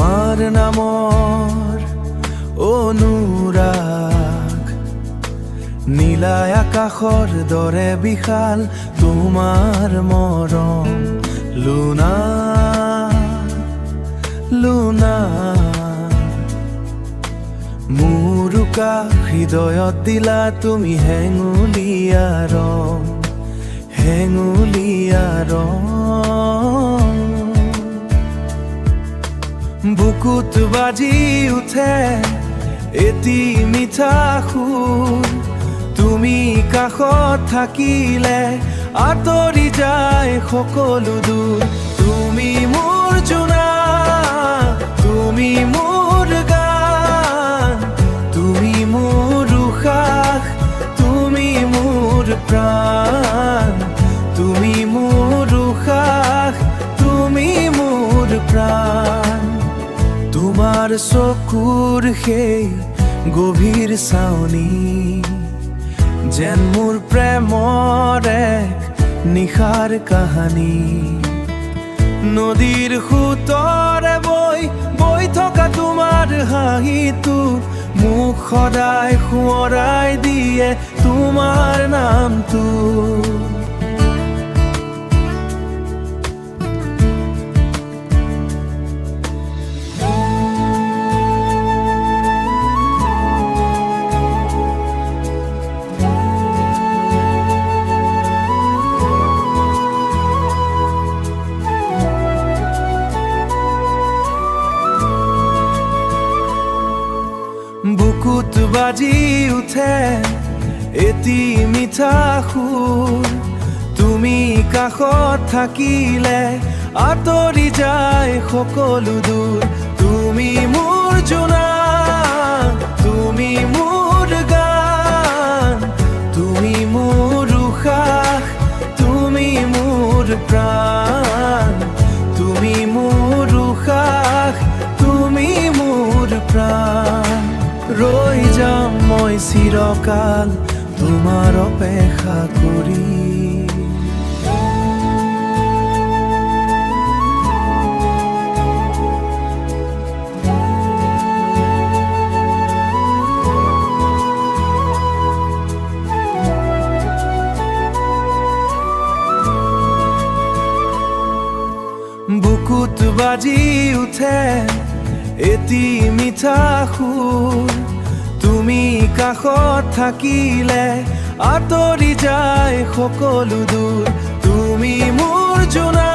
তোমাৰ নামৰ অনুৰাগ নীলা আকাশৰ দৰে বিশাল তোমাৰ মৰম লুনা লুনা মোৰ হৃদয়ত দিলা তুমি হেঙুলীয়া ৰং হেঙুলীয়া ৰং বুকুত বাজি উঠে এটি মিঠা সুৰ তুমি কাষত থাকিলে আঁতৰি যায় সকলো দূৰ তুমি মোৰ জোনা তুমি মোৰ গান তুমি মোৰ উশাহ তুমি মোৰ প্ৰাণ তুমি মোৰ উশাহ তুমি মোৰ প্ৰাণ তোমাৰ চকুৰ সেই গভীৰ চাৱনি যেন মোৰ প্ৰেমৰ এক নিশাৰ কাহানী নদীৰ সোঁতৰে বৈ থকা তোমাৰ হাঁহিটো মোক সদায় সোঁৱৰাই দিয়ে তোমাৰ নামটো বুকুত বাজি উঠে এটি মিঠা সুৰ তুমি কাষত থাকিলে আঁতৰি যায় সকলো দূৰ তুমি মোৰ জোনা তুমি মোৰ গান তুমি মোৰ উশাহ তুমি মোৰ প্ৰাণ তুমি মোৰ উশাহ তুমি মোৰ প্ৰাণ ৰৈ যাম মই চিৰকাল তোমাৰ অপেক্ষা কৰি বুকুত বাজি উঠে এটি মিঠা সুৰ তুমি কাষত থাকিলে আঁতৰি যায় সকলো দূৰ তুমি মোৰ জোনা